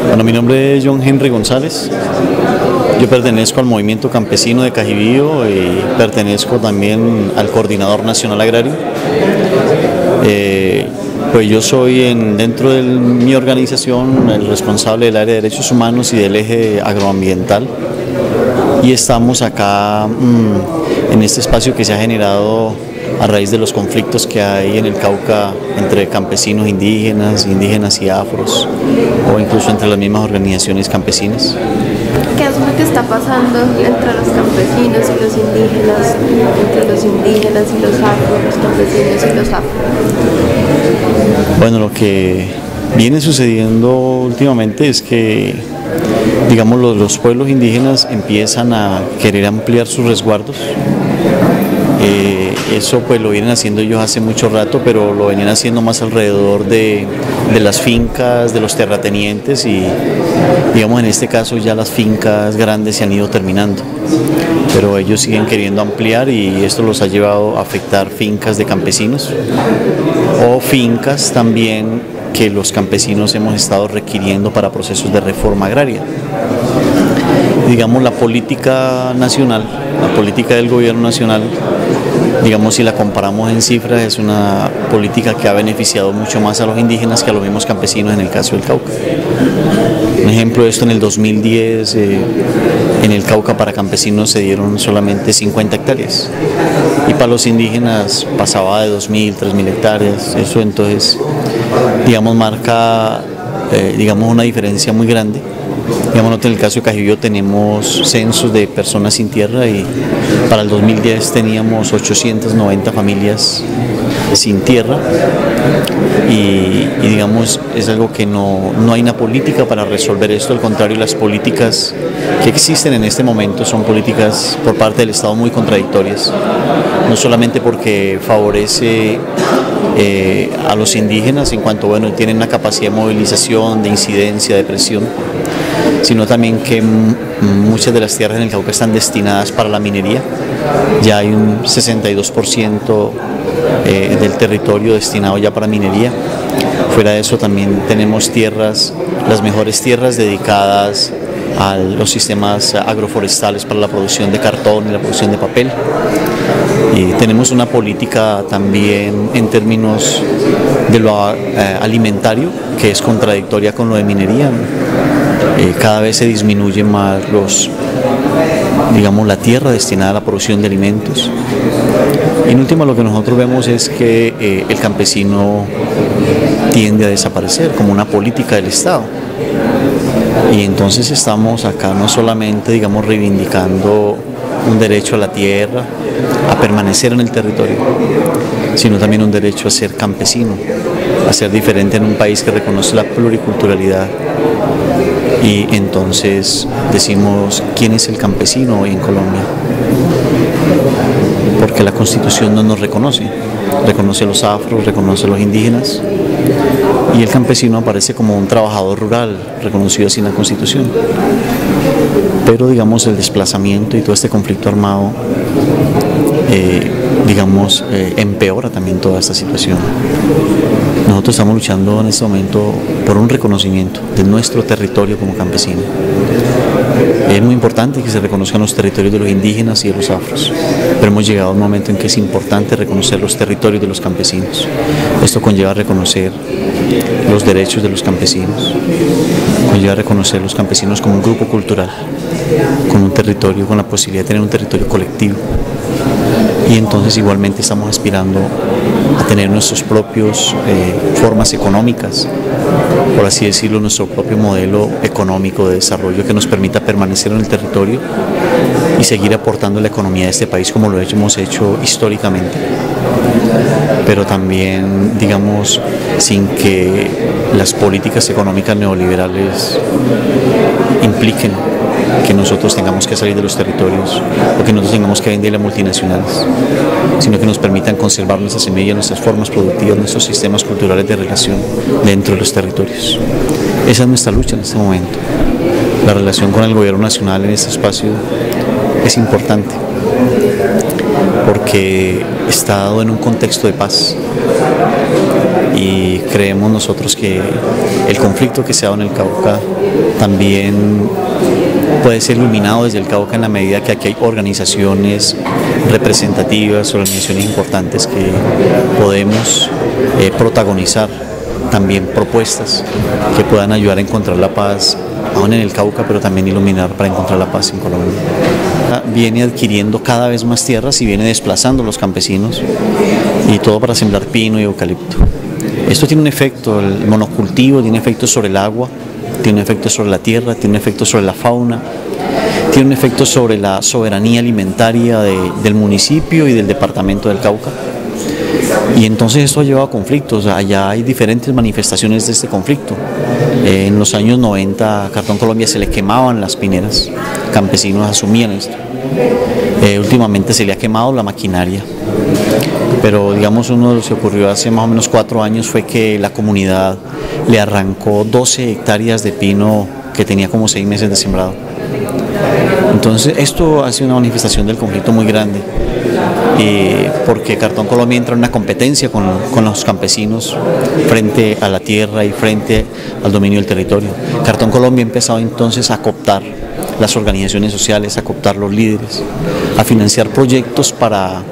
Bueno, mi nombre es John Henry González. Yo pertenezco al movimiento campesino de Cajibío y pertenezco también al Coordinador Nacional Agrario. Pues yo soy dentro de mi organización el responsable del área de derechos humanos y del eje agroambiental, y estamos acá en este espacio que se ha generado a raíz de los conflictos que hay en el Cauca entre campesinos indígenas y afros, o incluso entre las mismas organizaciones campesinas. ¿Qué es lo que está pasando entre los campesinos y los indígenas, entre los indígenas y los afros, los campesinos y los afros? Bueno, lo que viene sucediendo últimamente es que, digamos, los pueblos indígenas empiezan a querer ampliar sus resguardos. Eso pues lo vienen haciendo ellos hace mucho rato, pero lo venían haciendo más alrededor de las fincas, de los terratenientes, y digamos en este caso ya las fincas grandes se han ido terminando, pero ellos siguen queriendo ampliar, y esto los ha llevado a afectar fincas de campesinos o fincas también que los campesinos hemos estado requiriendo para procesos de reforma agraria. Digamos, la política nacional, la política del gobierno nacional, digamos, si la comparamos en cifras, es una política que ha beneficiado mucho más a los indígenas que a los mismos campesinos en el caso del Cauca. Un ejemplo de esto: en el 2010 en el Cauca para campesinos se dieron solamente 50 hectáreas y para los indígenas pasaba de 2.000, 3.000 hectáreas. Eso entonces, digamos, marca digamos, una diferencia muy grande. Digamos, en el caso de Cajibío tenemos censos de personas sin tierra, y para el 2010 teníamos 890 familias sin tierra, y digamos, es algo que no hay una política para resolver esto. Al contrario, las políticas que existen en este momento son políticas por parte del Estado muy contradictorias, no solamente porque favorece a los indígenas en cuanto, bueno, tienen una capacidad de movilización, de incidencia, de presión, sino también que muchas de las tierras en el Cauca están destinadas para la minería. Ya hay un 62% del territorio destinado ya para minería. Fuera de eso también tenemos tierras, las mejores tierras dedicadas a los sistemas agroforestales para la producción de cartón y la producción de papel. Y tenemos una política también en términos de lo alimentario que es contradictoria con lo de minería. Cada vez se disminuye más digamos, la tierra destinada a la producción de alimentos. Y en última, lo que nosotros vemos es que el campesino tiende a desaparecer como una política del Estado. Y entonces estamos acá no solamente, digamos, reivindicando un derecho a la tierra, a permanecer en el territorio, sino también un derecho a ser campesino, a ser diferente en un país que reconoce la pluriculturalidad. Y entonces decimos, ¿quién es el campesino hoy en Colombia? Porque la Constitución no nos reconoce a los afros, reconoce a los indígenas, y el campesino aparece como un trabajador rural, reconocido así en la Constitución. Pero digamos, el desplazamiento y todo este conflicto armado digamos, empeora también toda esta situación. Nosotros estamos luchando en este momento por un reconocimiento de nuestro territorio como campesino. Es muy importante que se reconozcan los territorios de los indígenas y de los afros, pero hemos llegado a un momento en que es importante reconocer los territorios de los campesinos. Esto conlleva reconocer los derechos de los campesinos, conlleva reconocer los campesinos como un grupo cultural, con un territorio, con la posibilidad de tener un territorio colectivo. Y entonces igualmente estamos aspirando a tener nuestros propios formas económicas, por así decirlo, nuestro propio modelo económico de desarrollo que nos permita permanecer en el territorio y seguir aportando a la economía de este país como lo hemos hecho históricamente, pero también, digamos, sin que las políticas económicas neoliberales impliquen que nosotros tengamos que salir de los territorios o que nosotros tengamos que venderle a multinacionales, sino que nos permitan conservar nuestras semillas, nuestras formas productivas, nuestros sistemas culturales de relación dentro de los territorios. Esa es nuestra lucha en este momento. La relación con el gobierno nacional en este espacio es importante porque está dado en un contexto de paz. y creemos nosotros que el conflicto que se ha dado en el Cauca también puede ser iluminado desde el Cauca en la medida que aquí hay organizaciones representativas, organizaciones importantes que podemos protagonizar también propuestas que puedan ayudar a encontrar la paz aún en el Cauca, pero también iluminar para encontrar la paz en Colombia. Viene adquiriendo cada vez más tierras y viene desplazando a los campesinos, y todo para sembrar pino y eucalipto. Esto tiene un efecto, el monocultivo tiene efectos sobre el agua, tiene un efecto sobre la tierra, tiene un efecto sobre la fauna, tiene un efecto sobre la soberanía alimentaria del municipio y del departamento del Cauca. Y entonces esto ha llevado a conflictos. Allá hay diferentes manifestaciones de este conflicto. En los años 90 a Cartón Colombia se le quemaban las pineras, campesinos asumían esto. Últimamente se le ha quemado la maquinaria, pero digamos uno de los que ocurrió hace más o menos 4 años fue que la comunidad le arrancó 12 hectáreas de pino que tenía como 6 meses de sembrado. Entonces esto ha sido una manifestación del conflicto muy grande, porque Cartón Colombia entra en una competencia con los campesinos frente a la tierra y frente al dominio del territorio. Cartón Colombia ha empezado entonces a cooptar las organizaciones sociales, a cooptar los líderes, a financiar proyectos para,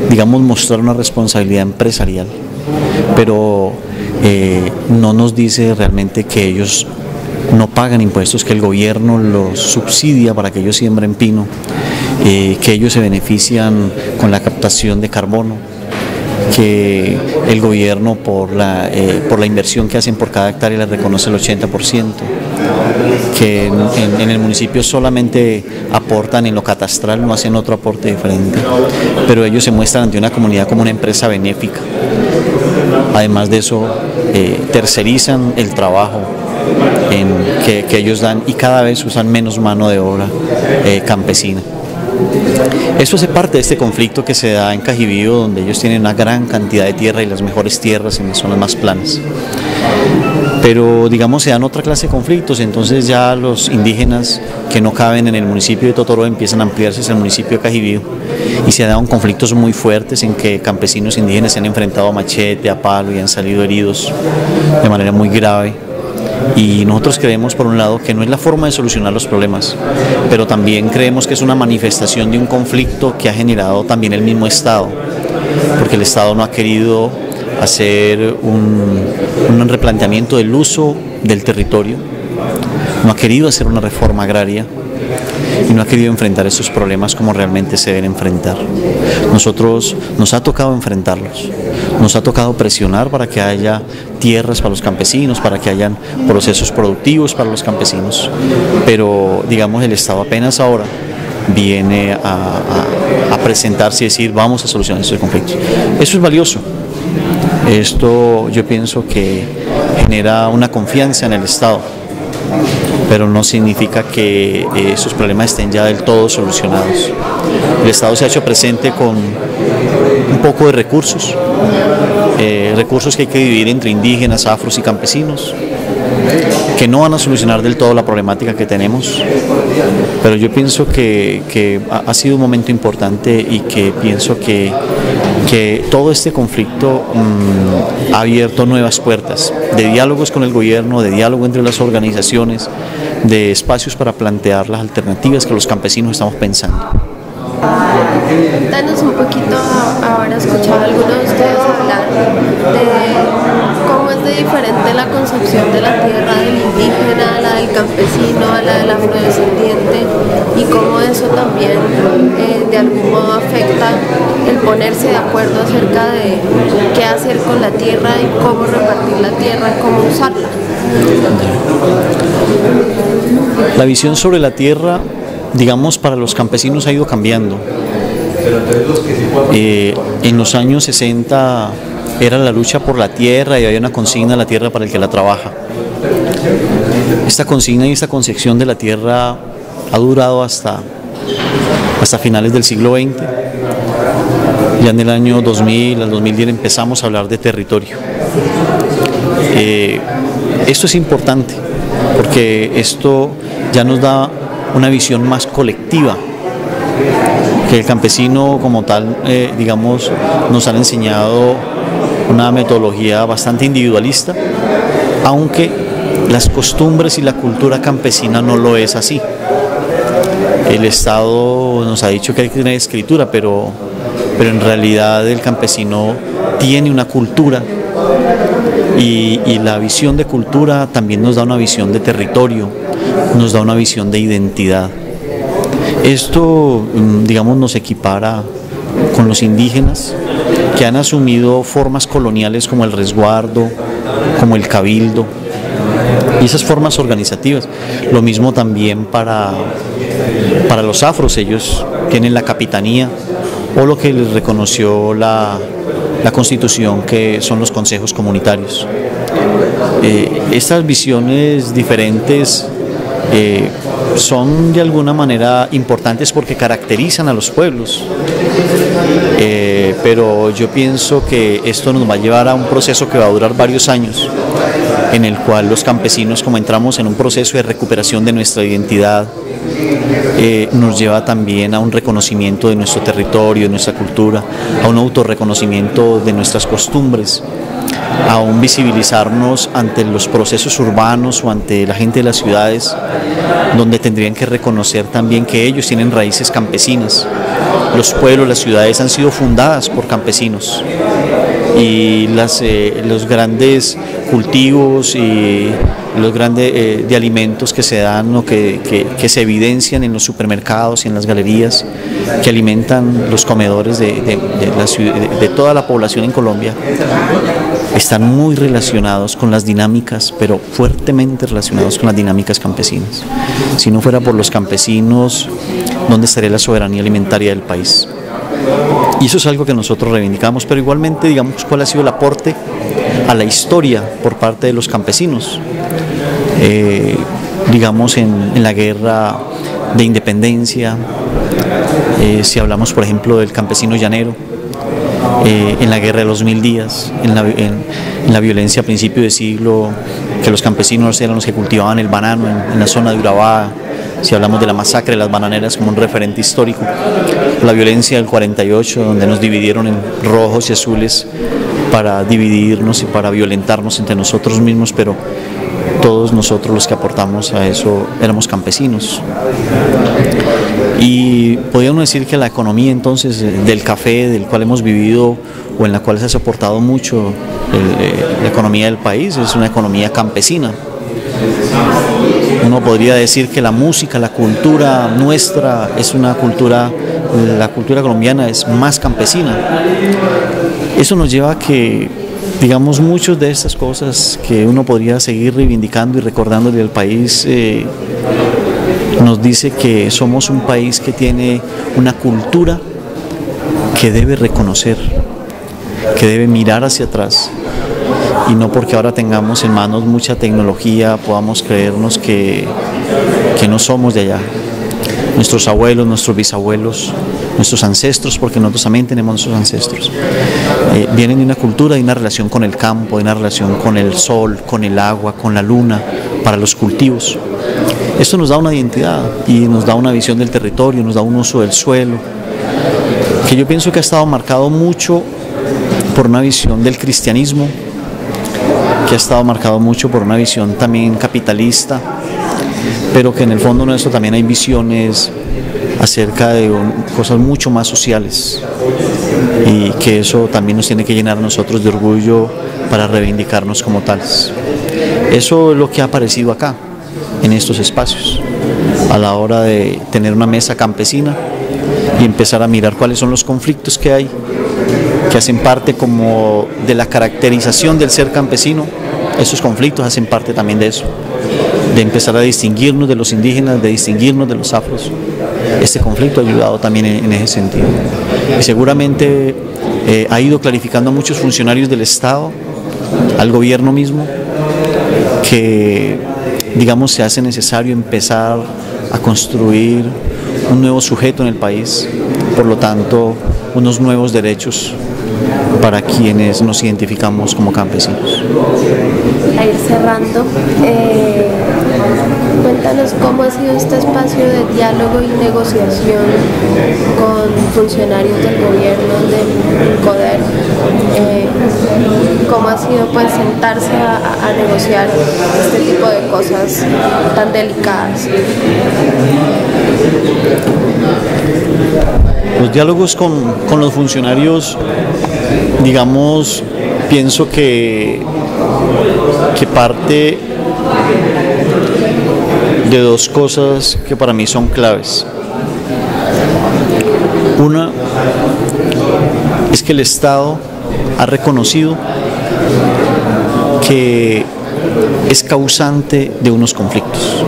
digamos, mostrar una responsabilidad empresarial, pero no nos dice realmente que ellos no pagan impuestos, que el gobierno los subsidia para que ellos siembren pino, que ellos se benefician con la captación de carbono, que el gobierno por la inversión que hacen por cada hectárea les reconoce el 80%, que en el municipio solamente aportan en lo catastral, no hacen otro aporte diferente, pero ellos se muestran ante una comunidad como una empresa benéfica. Además de eso, tercerizan el trabajo que ellos dan y cada vez usan menos mano de obra campesina. Eso hace parte de este conflicto que se da en Cajibío, donde ellos tienen una gran cantidad de tierra y las mejores tierras en las zonas más planas. Pero digamos se dan otra clase de conflictos, entonces ya los indígenas que no caben en el municipio de Totoro empiezan a ampliarse hacia el municipio de Cajibío, y se han dado conflictos muy fuertes en que campesinos indígenas se han enfrentado a machete, a palo y han salido heridos de manera muy grave. Y nosotros creemos, por un lado, que no es la forma de solucionar los problemas, pero también creemos que es una manifestación de un conflicto que ha generado también el mismo Estado, porque el Estado no ha querido hacer un replanteamiento del uso del territorio, no ha querido hacer una reforma agraria y no ha querido enfrentar esos problemas como realmente se deben enfrentar. Nosotros nos ha tocado enfrentarlos, nos ha tocado presionar para que haya tierras para los campesinos, para que hayan procesos productivos para los campesinos, pero digamos el Estado apenas ahora viene a presentarse y decir vamos a solucionar estos conflictos. Eso es valioso. Esto yo pienso que genera una confianza en el Estado, pero no significa que esos problemas estén ya del todo solucionados. El Estado se ha hecho presente con un poco de recursos, recursos que hay que dividir entre indígenas, afros y campesinos, que no van a solucionar del todo la problemática que tenemos, pero yo pienso que ha sido un momento importante y que pienso que todo este conflicto ha abierto nuevas puertas de diálogos con el gobierno, de diálogo entre las organizaciones, de espacios para plantear las alternativas que los campesinos estamos pensando. Danos un poquito, ahora escuchar a algunos de ustedes hablar de cómo es de diferente la concepción de la tierra del indígena, a la del campesino, a la del afrodescendiente, y cómo eso también de algún modo afecta el ponerse de acuerdo acerca de qué hacer con la tierra y cómo repartir la tierra, cómo usarla. La visión sobre la tierra, digamos, para los campesinos ha ido cambiando. En los años 60 era la lucha por la tierra y había una consigna: la tierra para el que la trabaja. Esta consigna y esta concepción de la tierra ha durado hasta finales del siglo XX. Ya en el año 2000 al 2010 empezamos a hablar de territorio. Esto es importante porque esto ya nos da una visión más colectiva, que el campesino como tal, digamos, nos han enseñado una metodología bastante individualista, aunque las costumbres y la cultura campesina no lo es así. El Estado nos ha dicho que hay que tener escritura, pero en realidad el campesino tiene una cultura y la visión de cultura también nos da una visión de territorio, nos da una visión de identidad. Esto, digamos, nos equipara con los indígenas que han asumido formas coloniales como el resguardo, como el cabildo y esas formas organizativas. Lo mismo también para los afros, ellos tienen la capitanía o lo que les reconoció la Constitución, que son los consejos comunitarios. Estas visiones diferentes son de alguna manera importantes porque caracterizan a los pueblos, pero yo pienso que esto nos va a llevar a un proceso que va a durar varios años, en el cual los campesinos, como entramos en un proceso de recuperación de nuestra identidad, nos lleva también a un reconocimiento de nuestro territorio, de nuestra cultura, a un autorreconocimiento de nuestras costumbres, a un visibilizarnos ante los procesos urbanos o ante la gente de las ciudades, donde tendrían que reconocer también que ellos tienen raíces campesinas. Los pueblos, las ciudades han sido fundadas por campesinos y los grandes cultivos y los grandes de alimentos que se dan o que se evidencian en los supermercados y en las galerías, que alimentan los comedores de toda la población en Colombia, están muy relacionados con las dinámicas, pero fuertemente relacionados con las dinámicas campesinas. Si no fuera por los campesinos, ¿dónde estaría la soberanía alimentaria del país? Y eso es algo que nosotros reivindicamos, pero igualmente, digamos, ¿cuál ha sido el aporte a la historia por parte de los campesinos? Digamos, en la guerra de independencia, si hablamos, por ejemplo, del campesino llanero, en la guerra de los 1000 días, en la violencia a principio de siglo, que los campesinos eran los que cultivaban el banano en la zona de Urabá. Si hablamos de la masacre de las bananeras como un referente histórico, la violencia del 48, donde nos dividieron en rojos y azules para dividirnos y para violentarnos entre nosotros mismos, pero todos nosotros los que aportamos a eso éramos campesinos. Y podríamos decir que la economía entonces del café, del cual hemos vivido o en la cual se ha soportado mucho la economía del país, es una economía campesina. Uno podría decir que la música, la cultura nuestra es una cultura, la cultura colombiana es más campesina. Eso nos lleva a que, digamos, muchas de estas cosas que uno podría seguir reivindicando y recordándole al país, nos dice que somos un país que tiene una cultura que debe reconocer, que debe mirar hacia atrás, y no porque ahora tengamos en manos mucha tecnología podamos creernos que no somos de allá. Nuestros abuelos, nuestros bisabuelos, nuestros ancestros, porque nosotros también tenemos nuestros ancestros, vienen de una cultura, de una relación con el campo, de una relación con el sol, con el agua, con la luna, para los cultivos. Esto nos da una identidad y nos da una visión del territorio, nos da un uso del suelo, que yo pienso que ha estado marcado mucho por una visión del cristianismo, que ha estado marcado mucho por una visión también capitalista, pero que en el fondo nuestro también hay visiones acerca de cosas mucho más sociales, y que eso también nos tiene que llenar a nosotros de orgullo para reivindicarnos como tales. Eso es lo que ha aparecido acá, en estos espacios, a la hora de tener una mesa campesina y empezar a mirar cuáles son los conflictos que hay, que hacen parte como de la caracterización del ser campesino. Esos conflictos hacen parte también de eso, de empezar a distinguirnos de los indígenas, de distinguirnos de los afros. Este conflicto ha ayudado también en ese sentido. Y seguramente ha ido clarificando a muchos funcionarios del Estado, al gobierno mismo, que, digamos, se hace necesario empezar a construir un nuevo sujeto en el país, por lo tanto, unos nuevos derechos para quienes nos identificamos como campesinos. A ir cerrando, cuéntanos cómo ha sido este espacio de diálogo y negociación con funcionarios del gobierno, del CODER, cómo ha sido pues sentarse a negociar este tipo de cosas tan delicadas. Los diálogos con los funcionarios, digamos, pienso que parte de dos cosas que para mí son claves. Una es que el Estado ha reconocido que es causante de unos conflictos,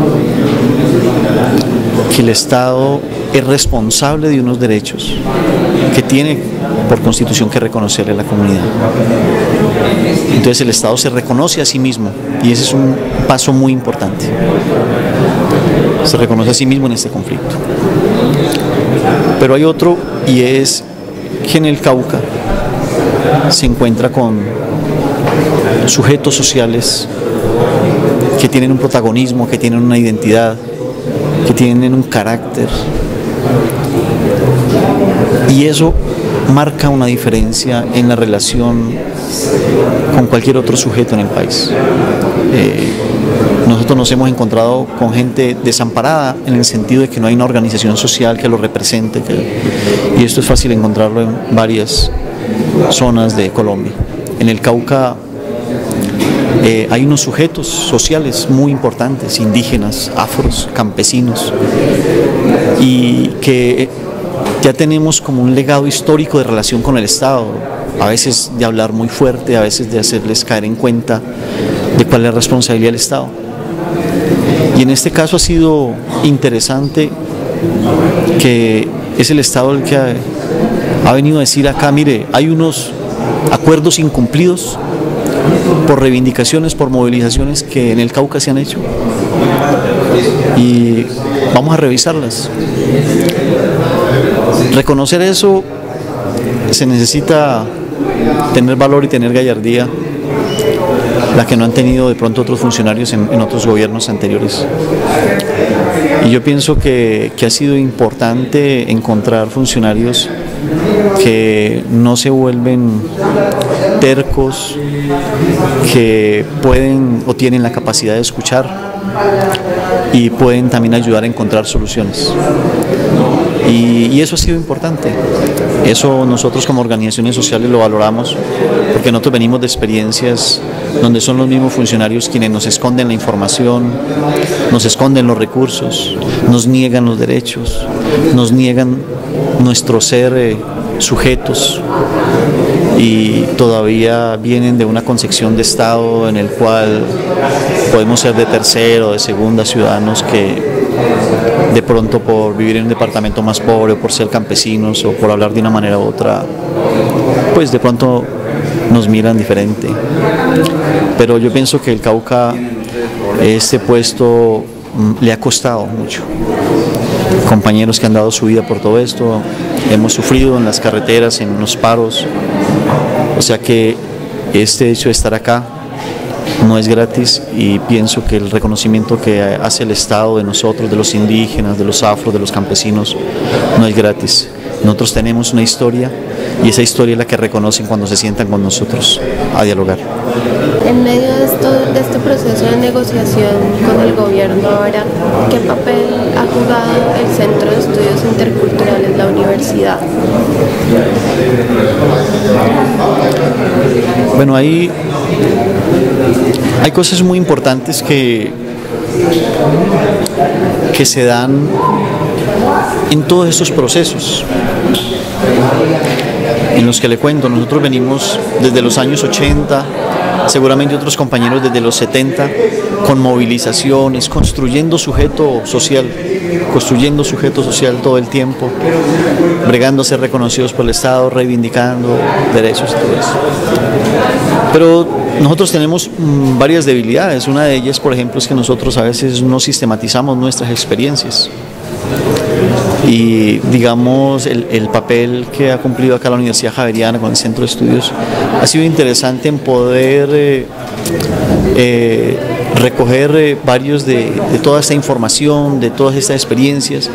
que el Estado es responsable de unos derechos que tiene por constitución que reconocerle a la comunidad. Entonces el Estado se reconoce a sí mismo y ese es un paso muy importante. Se reconoce a sí mismo en este conflicto. Pero hay otro, y es que en el Cauca se encuentra con sujetos sociales que tienen un protagonismo, que tienen una identidad, que tienen un carácter, y eso marca una diferencia en la relación con cualquier otro sujeto en el país. Nosotros nos hemos encontrado con gente desamparada en el sentido de que no hay una organización social que lo represente, y esto es fácil encontrarlo en varias zonas de Colombia. En el Cauca hay unos sujetos sociales muy importantes, indígenas, afros, campesinos, y que ya tenemos como un legado histórico de relación con el Estado, a veces de hablar muy fuerte, a veces de hacerles caer en cuenta de cuál es la responsabilidad del Estado. Y en este caso ha sido interesante que es el Estado el que ha venido a decir acá, mire, hay unos acuerdos incumplidos por reivindicaciones, por movilizaciones que en el Cauca se han hecho, y vamos a revisarlas. Reconocer eso se necesita tener valor y tener gallardía, la que no han tenido de pronto otros funcionarios en otros gobiernos anteriores. Y yo pienso que ha sido importante encontrar funcionarios que no se vuelven tercos, que pueden o tienen la capacidad de escuchar y pueden también ayudar a encontrar soluciones. Y eso ha sido importante. Eso nosotros como organizaciones sociales lo valoramos, porque nosotros venimos de experiencias donde son los mismos funcionarios quienes nos esconden la información, nos esconden los recursos, nos niegan los derechos, nos niegan nuestro ser sujetos, y todavía vienen de una concepción de Estado en el cual podemos ser de tercera o de segunda ciudadanos que de pronto por vivir en un departamento más pobre o por ser campesinos o por hablar de una manera u otra, pues de pronto nos miran diferente. Pero yo pienso que el Cauca, este puesto le ha costado mucho. Compañeros que han dado su vida por todo esto, hemos sufrido en las carreteras, en los paros, o sea que este hecho de estar acá no es gratis, y pienso que el reconocimiento que hace el Estado de nosotros, de los indígenas, de los afros, de los campesinos, no es gratis. Nosotros tenemos una historia, y esa historia es la que reconocen cuando se sientan con nosotros a dialogar. En medio de este proceso de negociación con el gobierno ahora, ¿qué papel ha jugado el Centro de Estudios Interculturales, la universidad? Bueno, hay cosas muy importantes que se dan en todos estos procesos en los que le cuento. Nosotros venimos desde los años 80, seguramente otros compañeros desde los 70, con movilizaciones, construyendo sujeto social todo el tiempo, bregando a ser reconocidos por el Estado, reivindicando derechos y todo eso. Pero nosotros tenemos varias debilidades. Una de ellas, por ejemplo, es que nosotros a veces no sistematizamos nuestras experiencias. Y digamos, el papel que ha cumplido acá la Universidad Javeriana con el Centro de Estudios ha sido interesante en poder recoger varios de toda esta información, de todas estas experiencias,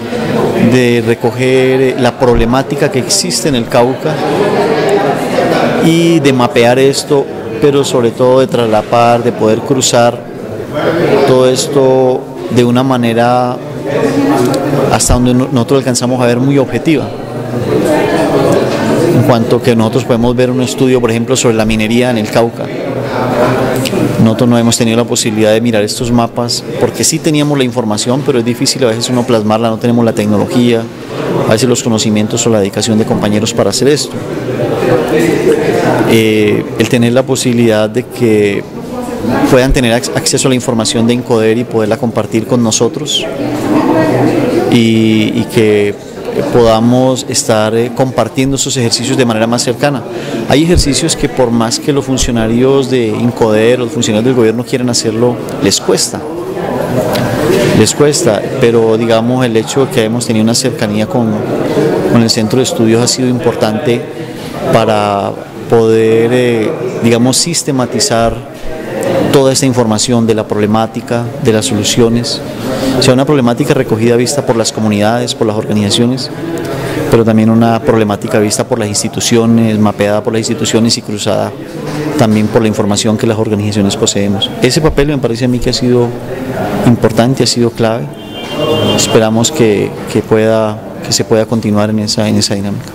de recoger la problemática que existe en el Cauca y de mapear esto pero sobre todo de traslapar, de poder cruzar todo esto de una manera hasta donde nosotros alcanzamos a ver muy objetiva. En cuanto que nosotros podemos ver un estudio, por ejemplo, sobre la minería en el Cauca. Nosotros no hemos tenido la posibilidad de mirar estos mapas porque sí teníamos la información, pero es difícil a veces uno plasmarla, no tenemos la tecnología, a veces los conocimientos o la dedicación de compañeros para hacer esto. El tener la posibilidad de que puedan tener acceso a la información de Incoder y poderla compartir con nosotros y que podamos estar compartiendo esos ejercicios de manera más cercana. Hay ejercicios que por más que los funcionarios de Incoder o los funcionarios del gobierno quieran hacerlo, les cuesta, pero digamos el hecho de que hemos tenido una cercanía con el centro de estudios ha sido importante para poder, digamos, sistematizar toda esta información de la problemática, de las soluciones, o sea, una problemática recogida vista por las comunidades, por las organizaciones, pero también una problemática vista por las instituciones, mapeada por las instituciones y cruzada también por la información que las organizaciones poseemos. Ese papel me parece a mí que ha sido importante, ha sido clave. Esperamos que se pueda continuar en esa dinámica.